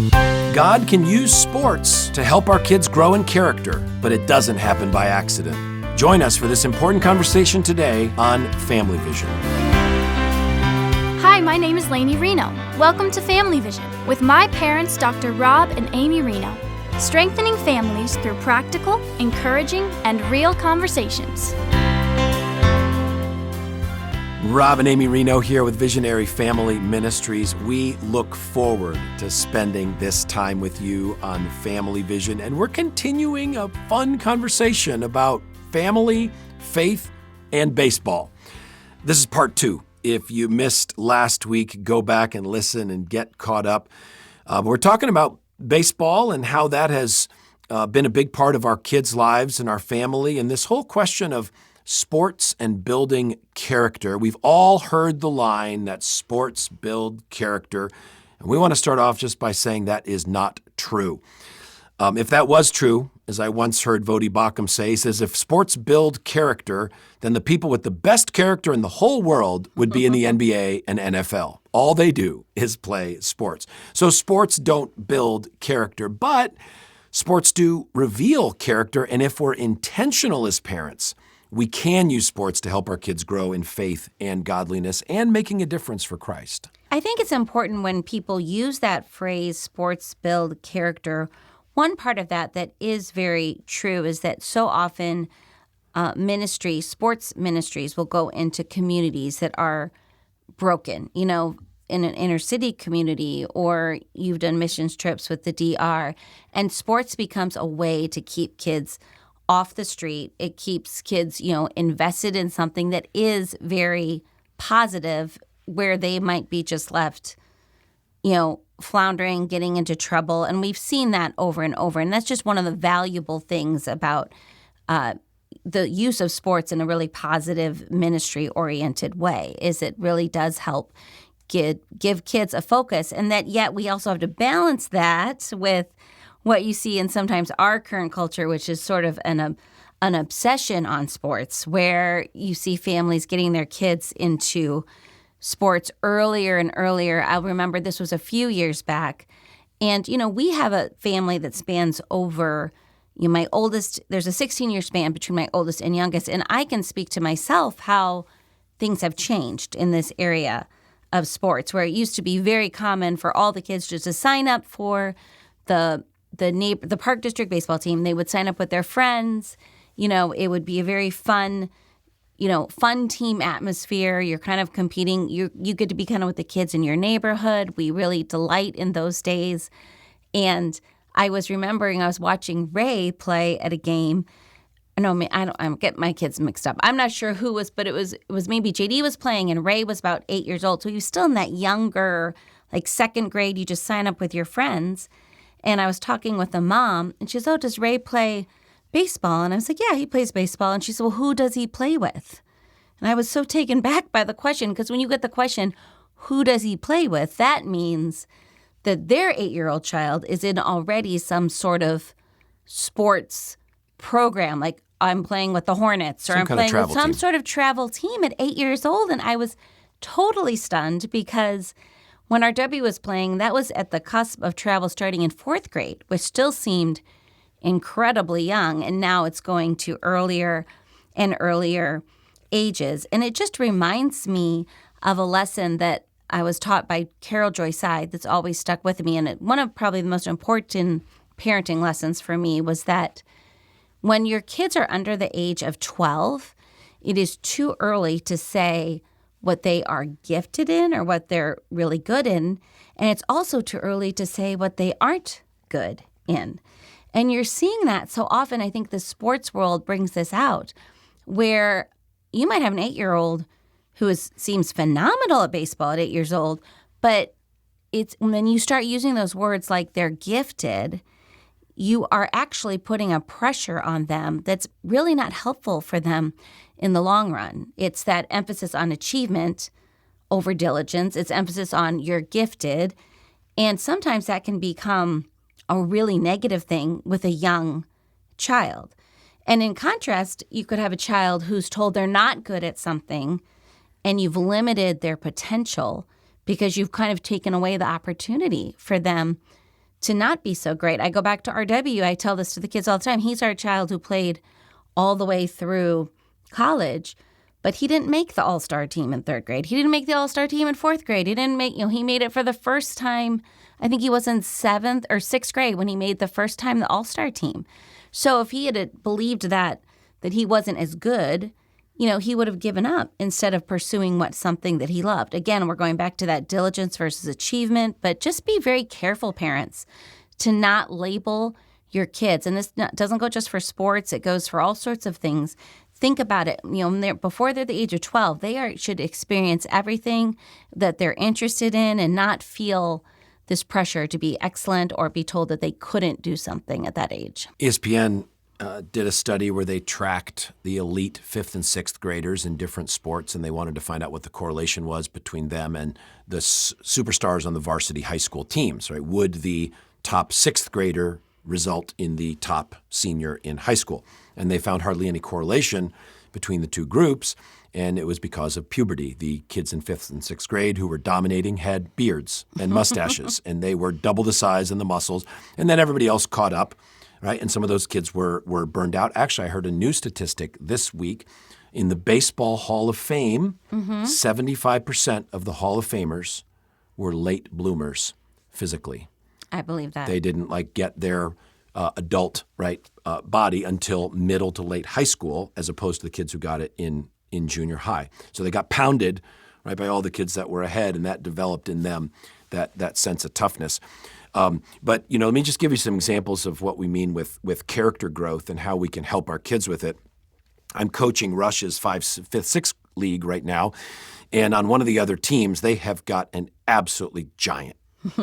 God can use sports to help our kids grow in character, but it doesn't happen by accident. Join us for this important conversation today on Family Vision. Hi, my name is Amy Rienow. Welcome to Family Vision with my parents, Dr. Rob and Amy Rienow, strengthening families through practical, encouraging, and real conversations. Rob and Amy Rienow here with Visionary Family Ministries. We look forward to spending this time with you on Family Vision, and we're continuing a fun conversation about family, faith, and baseball. This is part 2. If you missed last week, go back and listen and get caught up. We're talking about baseball and how that has been a big part of our kids' lives and our family, and this whole question of sports and building character. We've all heard the line that sports build character, and we want to start off just by saying that is not true. If that was true, as I once heard Vodi Bakum say, he says, if sports build character, then the people with the best character in the whole world would be in the NBA and NFL. All they do is play sports. So sports don't build character, but sports do reveal character, and if we're intentional as parents, we can use sports to help our kids grow in faith and godliness and making a difference for Christ. I think it's important when people use that phrase, sports build character. One part of that is very true is that so often sports ministries will go into communities that are broken, in an inner city community, or you've done missions trips with the DR, and sports becomes a way to keep kids off the street. It keeps kids, invested in something that is very positive, where they might be just left, floundering, getting into trouble. And we've seen that over and over. And that's just one of the valuable things about the use of sports in a really positive ministry-oriented way, is it really does help give kids a focus. And that yet we also have to balance that with what you see in sometimes our current culture, which is sort of an obsession on sports, where you see families getting their kids into sports earlier and earlier. I remember this was a few years back. And, we have a family that spans over, my oldest, there's a 16-year span between my oldest and youngest. And I can speak to myself how things have changed in this area of sports, where it used to be very common for all the kids just to sign up for the Park District baseball team. They would sign up with their friends. It would be a very fun team atmosphere. You're kind of competing. You get to be kind of with the kids in your neighborhood. We really delight in those days. And I was remembering I was watching Ray play at a game. I'm getting my kids mixed up. I'm not sure who was, but it was maybe JD was playing and Ray was about 8 years old. So he was still in that younger, like second grade. You just sign up with your friends. And I was talking with the mom, and she says, does Ray play baseball? And I was like, yeah, he plays baseball. And she said, well, who does he play with? And I was so taken back by the question, because when you get the question, who does he play with, that means that their 8-year-old child is in already some sort of sports program, like I'm playing with the Hornets, or I'm playing with some sort of travel team at 8 years old. And I was totally stunned, because when RW was playing, that was at the cusp of travel starting in 4th grade, which still seemed incredibly young. And now it's going to earlier and earlier ages. And it just reminds me of a lesson that I was taught by Carol Joy Seid that's always stuck with me. And one of probably the most important parenting lessons for me was that when your kids are under the age of 12, it is too early to say what they are gifted in or what they're really good in. And it's also too early to say what they aren't good in. And you're seeing that so often. I think the sports world brings this out, where you might have an 8-year-old who seems phenomenal at baseball at 8 years old, but it's when you start using those words like they're gifted, you are actually putting a pressure on them that's really not helpful for them in the long run. It's that emphasis on achievement over diligence. It's emphasis on you're gifted. And sometimes that can become a really negative thing with a young child. And in contrast, you could have a child who's told they're not good at something, and you've limited their potential because you've kind of taken away the opportunity for them to not be so great. I go back to RW. I tell this to the kids all the time. He's our child who played all the way through college, but he didn't make the all-star team in 3rd grade. He didn't make the all-star team in 4th grade. He didn't make, he made it for the first time. I think he was in 7th or 6th grade when he made the first time the all-star team. So if he had believed that he wasn't as good, he would have given up instead of pursuing something that he loved. Again, we're going back to that diligence versus achievement, but just be very careful, parents, to not label your kids. And this doesn't go just for sports. It goes for all sorts of things. Think about it. Before they're the age of 12, they should experience everything that they're interested in and not feel this pressure to be excellent or be told that they couldn't do something at that age. ESPN did a study where they tracked the elite 5th and 6th graders in different sports, and they wanted to find out what the correlation was between them and the superstars on the varsity high school teams, right? Would the top 6th grader result in the top senior in high school? And they found hardly any correlation between the two groups, and it was because of puberty. The kids in 5th and 6th grade who were dominating had beards and mustaches, and they were double the size and the muscles, and then everybody else caught up. Right, and some of those kids were burned out. Actually, I heard a new statistic this week. In the Baseball Hall of Fame, 75% of the Hall of Famers were late bloomers physically. I believe that. They didn't get their adult body until middle to late high school, as opposed to the kids who got it in junior high. So they got pounded by all the kids that were ahead, and that developed in them that sense of toughness. But let me just give you some examples of what we mean with character growth and how we can help our kids with it. I'm coaching Rush's 5th, 6th league right now, and on one of the other teams, they have got an absolutely giant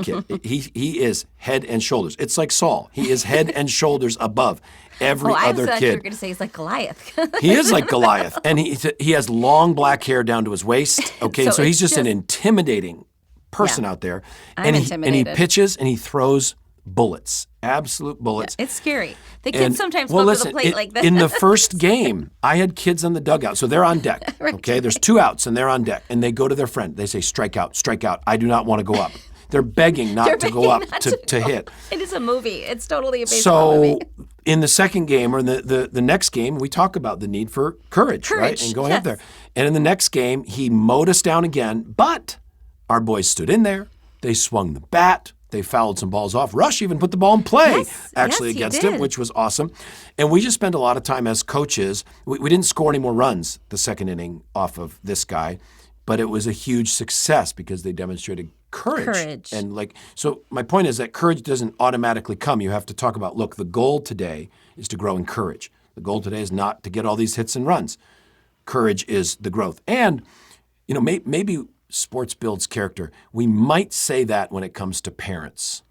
kid. He is head and shoulders. It's like Saul. He is head and shoulders above every other kid. I thought you were going to say he's like Goliath. He is like Goliath, and he has long black hair down to his waist. Okay, so he's just an intimidating person out there, and he pitches and he throws bullets, absolute bullets. Yeah, it's scary. The kids sometimes go to the plate like that. In the first game, I had kids on the dugout, so they're on deck. Right. Okay, there's 2 outs and they're on deck, and they go to their friend. They say, "Strike out, strike out. I do not want to go up." They're begging not to go up to hit. It is a movie. It's totally a baseball movie. So in the second game or the next game, we talk about the need for courage. Right, and going up there. And in the next game, he mowed us down again, but our boys stood in there. They swung the bat. They fouled some balls off. Rush even put the ball in play, against him, which was awesome. And we just spent a lot of time as coaches. We didn't score any more runs the second inning off of this guy, but it was a huge success because they demonstrated courage. And so my point is that courage doesn't automatically come. You have to talk about, look, the goal today is to grow in courage. The goal today is not to get all these hits and runs. Courage is the growth. And, maybe sports builds character. We might say that when it comes to parents.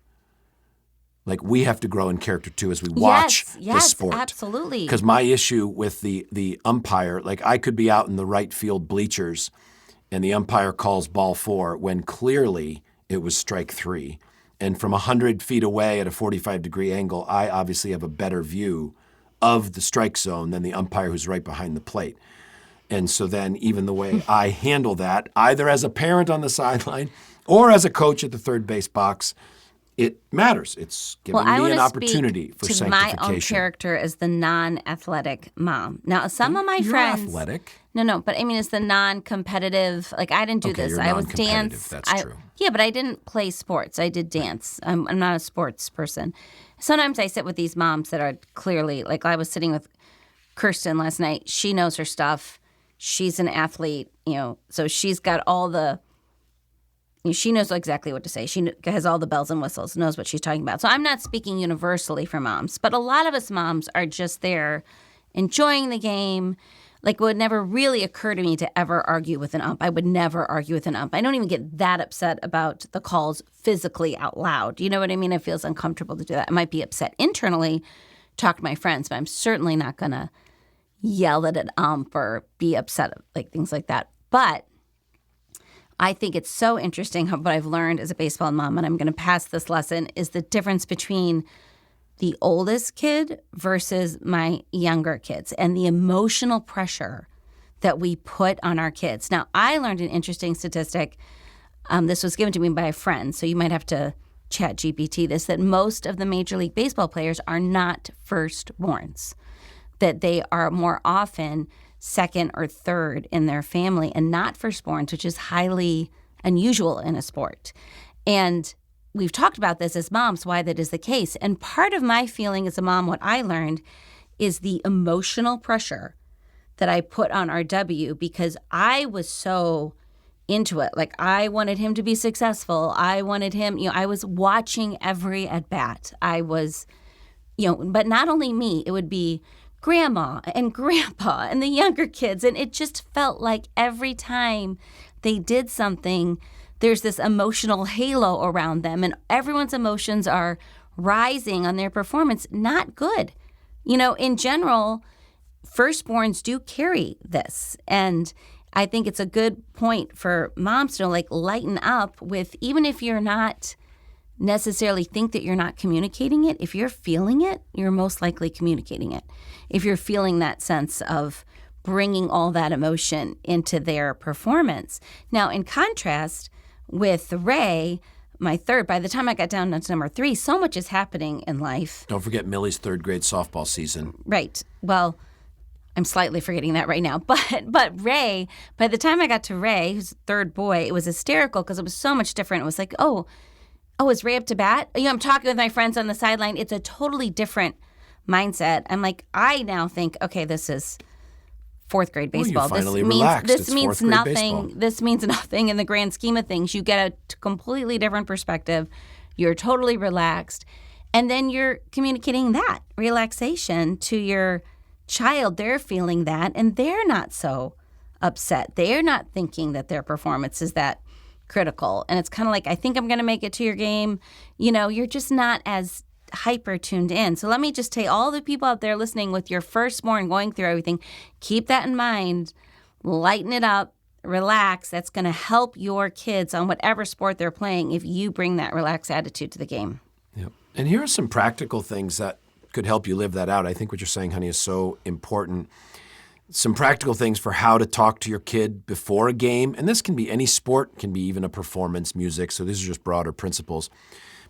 We have to grow in character too as we watch the sport. Yes, absolutely. Because my issue with the umpire, I could be out in the right field bleachers and the umpire calls ball 4 when clearly it was strike 3. And from 100 feet away at a 45-degree angle, I obviously have a better view of the strike zone than the umpire who's right behind the plate. And so then even the way I handle that, either as a parent on the sideline or as a coach at the third base box, it matters. It's giving me an opportunity for sanctification. My own character as the non-athletic mom. Now, some of my friends... You're athletic. No, but I mean, it's the non-competitive. I didn't do this. I was dance. That's true. Yeah, but I didn't play sports. I did dance. I'm not a sports person. Sometimes I sit with these moms that are clearly, I was sitting with Kirsten last night. She knows her stuff. She's an athlete, so she's got all the... She knows exactly what to say. She has all the bells and whistles, knows what she's talking about. So I'm not speaking universally for moms, but a lot of us moms are just there enjoying the game. It would never really occur to me to ever argue with an ump. I would never argue with an ump. I don't even get that upset about the calls physically out loud. You know what I mean? It feels uncomfortable to do that. I might be upset internally, talk to my friends, but I'm certainly not going to yell at an ump or be upset, things like that. But I think it's so interesting what I've learned as a baseball mom, and I'm going to pass this lesson, is the difference between the oldest kid versus my younger kids and the emotional pressure that we put on our kids. Now, I learned an interesting statistic. This was given to me by a friend, so you might have to ChatGPT this, that most of the Major League Baseball players are not firstborns, that they are more often second or third in their family and not firstborns, which is highly unusual in a sport. And we've talked about this as moms, why that is the case. And part of my feeling as a mom, what I learned is the emotional pressure that I put on RW because I was so into it. Like, I wanted him to be successful. I wanted him, I was watching every at bat. I was, but not only me, it would be grandma and grandpa and the younger kids. And it just felt like every time they did something, there's this emotional halo around them and everyone's emotions are rising on their performance. Not good. In general, firstborns do carry this. And I think it's a good point for moms to lighten up with, even if you're not necessarily think that you're not communicating it, if you're feeling it, you're most likely communicating it. If you're feeling that sense of bringing all that emotion into their performance. Now, in contrast with Ray, my third, by the time I got down to number 3, so much is happening in life. Don't forget Millie's 3rd grade softball season. Right. Well, I'm slightly forgetting that right now. But Ray, by the time I got to Ray, who's third boy, it was hysterical because it was so much different. It was like, oh, is Ray up to bat? I'm talking with my friends on the sideline. It's a totally different mindset. I'm like, I now think, okay, this is 4th grade baseball. Well, you finally relaxed. This It's means 4th grade nothing. baseball. This means nothing in the grand scheme of things. You get a completely different perspective. You're totally relaxed. And then you're communicating that relaxation to your child. They're feeling that, and they're not so upset. They're not thinking that their performance is that critical. And it's kind of like, I think I'm going to make it to your game. You're just not as hyper tuned in. So let me just tell you, all the people out there listening with your firstborn going through everything, keep that in mind, lighten it up, relax. That's going to help your kids on whatever sport they're playing if you bring that relaxed attitude to the game. Yep. And here are some practical things that could help you live that out. I think what you're saying, honey, is so important. Some practical things for how to talk to your kid before a game. And this can be any sport, can be even a performance, music. So these are just broader principles.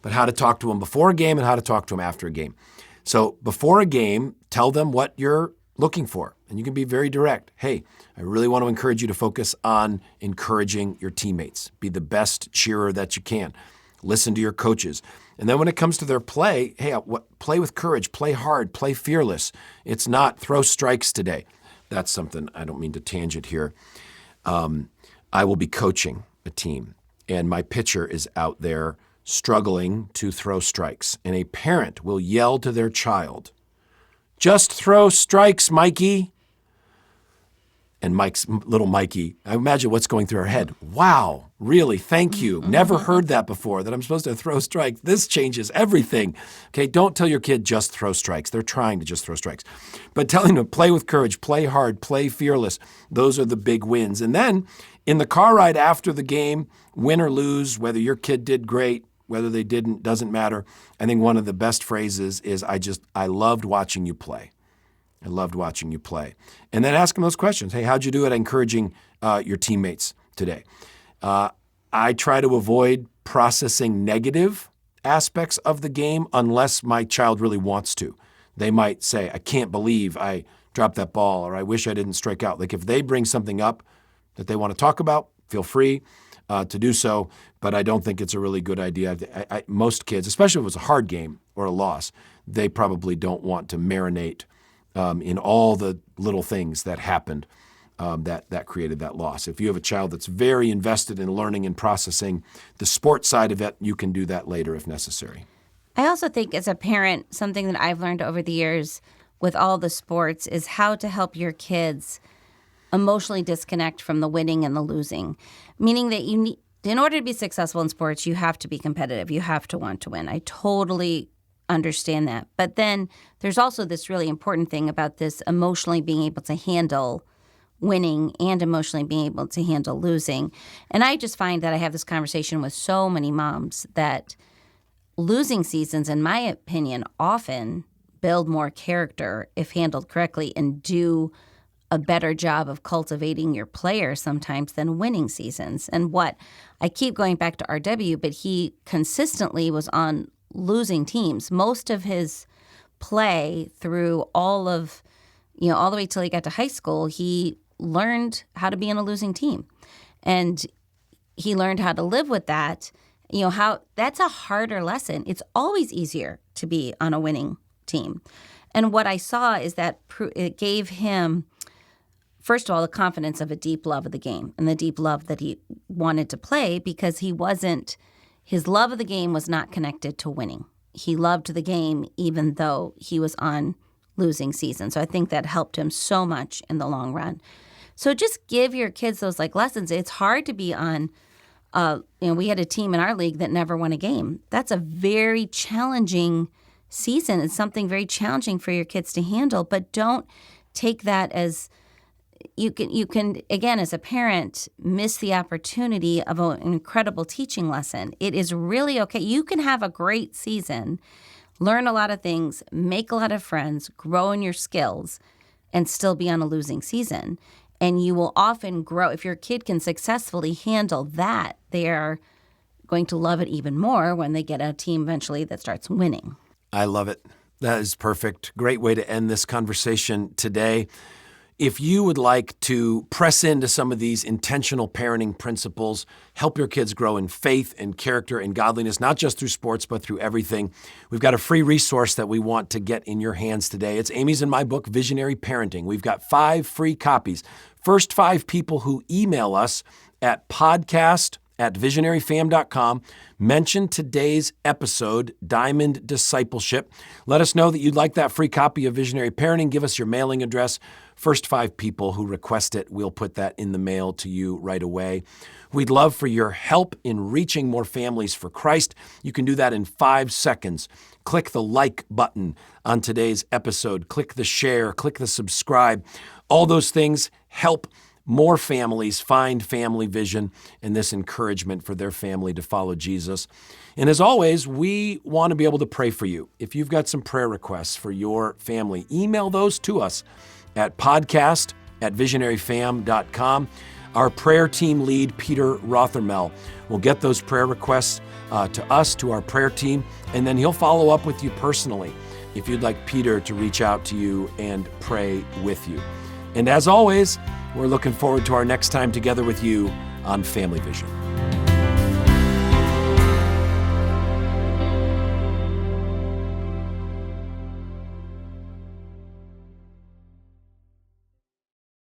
But how to talk to them before a game and how to talk to them after a game. So before a game, tell them what you're looking for. And you can be very direct. Hey, I really want to encourage you to focus on encouraging your teammates. Be the best cheerer that you can. Listen to your coaches. And then when it comes to their play, hey, play with courage, play hard, play fearless. It's not throw strikes today. That's something, I don't mean to tangent here. I will be coaching a team, and my pitcher is out there struggling to throw strikes. And a parent will yell to their child, "Just throw strikes, Mikey." And little Mikey, I imagine what's going through her head. Wow, really, thank you. Never heard that before, that I'm supposed to throw strikes. This changes everything. Okay, don't tell your kid just throw strikes. They're trying to just throw strikes. But telling them play with courage, play hard, play fearless. Those are the big wins. And then in the car ride after the game, win or lose, whether your kid did great, whether they didn't, doesn't matter. I think one of the best phrases is, I loved watching you play. I loved watching you play. And then ask them those questions. Hey, how'd you do at encouraging your teammates today? I try to avoid processing negative aspects of the game unless my child really wants to. They might say, I can't believe I dropped that ball, or I wish I didn't strike out. Like if they bring something up that they want to talk about, feel free to do so. But I don't think it's a really good idea. Most kids, especially if it was a hard game or a loss, they probably don't want to marinate in all the little things that happened that created that loss. If you have a child that's very invested in learning and processing the sports side of it, you can do that later if necessary. I also think as a parent, something that I've learned over the years with all the sports is how to help your kids emotionally disconnect from the winning and the losing, meaning that you need, in order to be successful in sports, you have to be competitive. You have to want to win. I totally understand that. But then there's also this really important thing about this emotionally being able to handle winning and emotionally being able to handle losing. And I just find that I have this conversation with so many moms that losing seasons, in my opinion, often build more character if handled correctly and do a better job of cultivating your players sometimes than winning seasons. And what I keep going back to RW, but he consistently was on losing teams. Most of his play through all the way till he got to high school, he learned how to be in a losing team. And he learned how to live with that. How that's a harder lesson. It's always easier to be on a winning team. And what I saw is that it gave him, first of all, the confidence of a deep love of the game and the deep love that he wanted to play, because his love of the game was not connected to winning. He loved the game even though he was on losing season. So I think that helped him so much in the long run. So just give your kids those lessons. It's hard to be on, we had a team in our league that never won a game. That's a very challenging season. It's something very challenging for your kids to handle, but don't take that as you can again, as a parent, miss the opportunity of an incredible teaching lesson. It is really okay. You can have a great season, learn a lot of things, make a lot of friends, grow in your skills, and still be on a losing season. And you will often grow. If your kid can successfully handle that, they are going to love it even more when they get a team eventually that starts winning. I love it. That is perfect. Great way to end this conversation today. If you would like to press into some of these intentional parenting principles, help your kids grow in faith and character and godliness, not just through sports, but through everything, we've got a free resource that we want to get in your hands today. It's Amy's and my book, Visionary Parenting. We've got 5 free copies. First 5 people who email us at podcast@visionaryfam.com, mention today's episode, Diamond Discipleship. Let us know that you'd like that free copy of Visionary Parenting. Give us your mailing address. First 5 people who request it, we'll put that in the mail to you right away. We'd love for your help in reaching more families for Christ. You can do that in 5 seconds. Click the like button on today's episode. Click the share, click the subscribe. All those things help more families find family vision and this encouragement for their family to follow Jesus. And as always, we want to be able to pray for you. If you've got some prayer requests for your family, email those to us at podcast@visionaryfam.com. Our prayer team lead, Peter Rothermel, will get those prayer requests to us, to our prayer team, and then he'll follow up with you personally if you'd like Peter to reach out to you and pray with you. And as always, we're looking forward to our next time together with you on Family Vision.